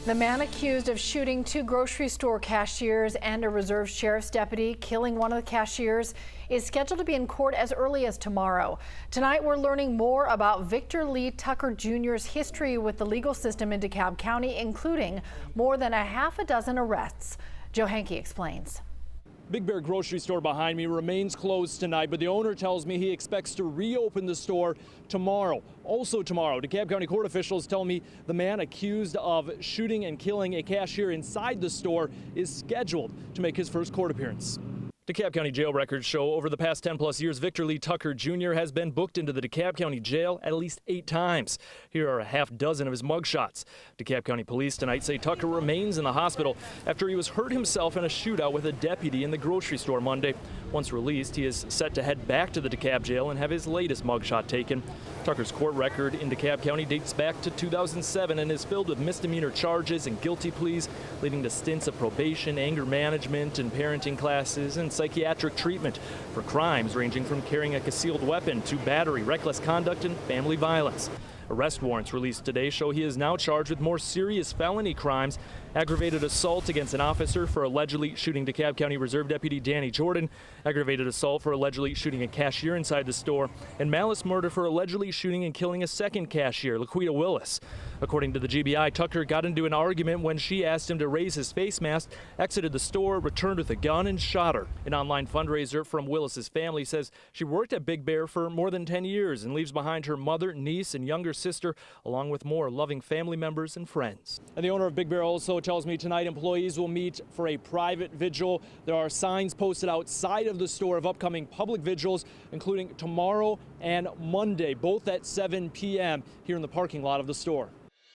The man accused of shooting two grocery store cashiers and a reserve sheriff's deputy, killing one of the cashiers, is scheduled to be in court as early as tomorrow. Tonight, we're learning more about Victor Lee Tucker Jr.'s history with the legal system in DeKalb County, including more than a half a dozen arrests. Joe Hankey explains. Big Bear grocery store behind me remains closed tonight, but the owner tells me he expects to reopen the store tomorrow. Also tomorrow, DeKalb County court officials tell me the man accused of shooting and killing a cashier inside the store is scheduled to make his first court appearance. DeKalb County jail records show over the past 10+ years, Victor Lee Tucker Jr. has been booked into the DeKalb County jail at least 8 times. Here are a half dozen of his mugshots. DeKalb County police tonight say Tucker remains in the hospital after he was hurt himself in a shootout with a deputy in the grocery store Monday. Once released, he is set to head back to the DeKalb jail and have his latest mugshot taken. Tucker's court record in DeKalb County dates back to 2007 and is filled with misdemeanor charges and guilty pleas, leading to stints of probation, anger management, and parenting classes, and psychiatric treatment for crimes ranging from carrying a concealed weapon to battery, reckless conduct, and family violence. Arrest warrants released today show he is now charged with more serious felony crimes: aggravated assault against an officer for allegedly shooting DeKalb County Reserve Deputy Danny Jordan, aggravated assault for allegedly shooting a cashier inside the store, and malice murder for allegedly shooting and killing a second cashier, Laquita Willis. According to the GBI, Tucker got into an argument when she asked him to raise his face mask, exited the store, returned with a gun, and shot her. An online fundraiser from Willis's family says she worked at Big Bear for more than 10 years and leaves behind her mother, niece, and younger sister, along with more loving family members and friends. And the owner of Big Bear also tells me tonight employees will meet for a private vigil. There are signs posted outside of the store of upcoming public vigils, including tomorrow and Monday, both at 7 p.m. here in the parking lot of the store.